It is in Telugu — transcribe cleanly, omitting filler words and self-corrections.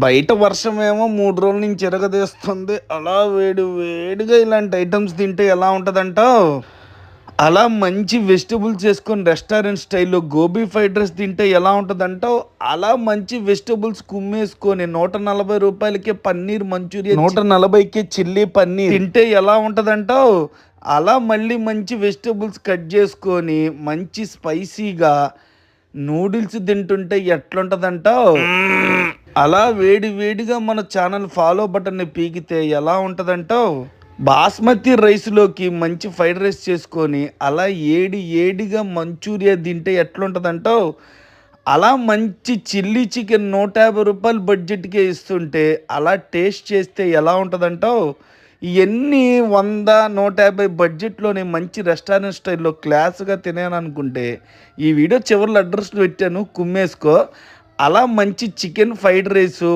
బయట వర్షమేమో 3 రోజుల నుంచి ఇరగదీస్తుంది. అలా వేడి వేడిగా ఇలాంటి ఐటెమ్స్ తింటే ఎలా ఉంటదంటావు? అలా మంచి వెజిటబుల్స్ చేసుకొని రెస్టారెంట్ స్టైల్‌లో గోబీ ఫ్రైడ్ రైస్ తింటే ఎలా ఉంటదంటావు? అలా మంచి వెజిటబుల్స్ కుమ్మేసుకొని రూ. 140కే పన్నీర్ మంచూరియా, 140కే చిల్లీ పన్నీర్ తింటే ఎలా ఉంటదంటావు? అలా మళ్ళీ మంచి వెజిటబుల్స్ కట్ చేసుకొని మంచి స్పైసీగా నూడిల్స్ తింటుంటే ఎట్లుంటదంటావు? అలా వేడి వేడిగా మన ఛానల్ ఫాలో బటన్ని పీకితే ఎలా ఉంటదంటావు? బాస్మతి రైస్‌లోకి మంచి ఫ్రైడ్ రైస్ చేసుకొని, అలా ఏడిగా మంచూరియా తింటే ఎట్లుంటదంటావు? అలా మంచి చిల్లీ చికెన్ రూ. 150 బడ్జెట్‌కే ఇస్తుంటే, అలా టేస్ట్ చేస్తే ఎలా ఉంటదంటావు? ఇయన్నీ 100, 150 బడ్జెట్‌లోనే మంచి రెస్టారెంట్ స్టైల్‌లో క్లాస్‌గా తినాలనుకుంటే, ఈ వీడియో చివరిలో అడ్రెస్ పెట్టాను కుమ్మేసుకో. అలా మంచి చికెన్ ఫ్రైడ్ రైసు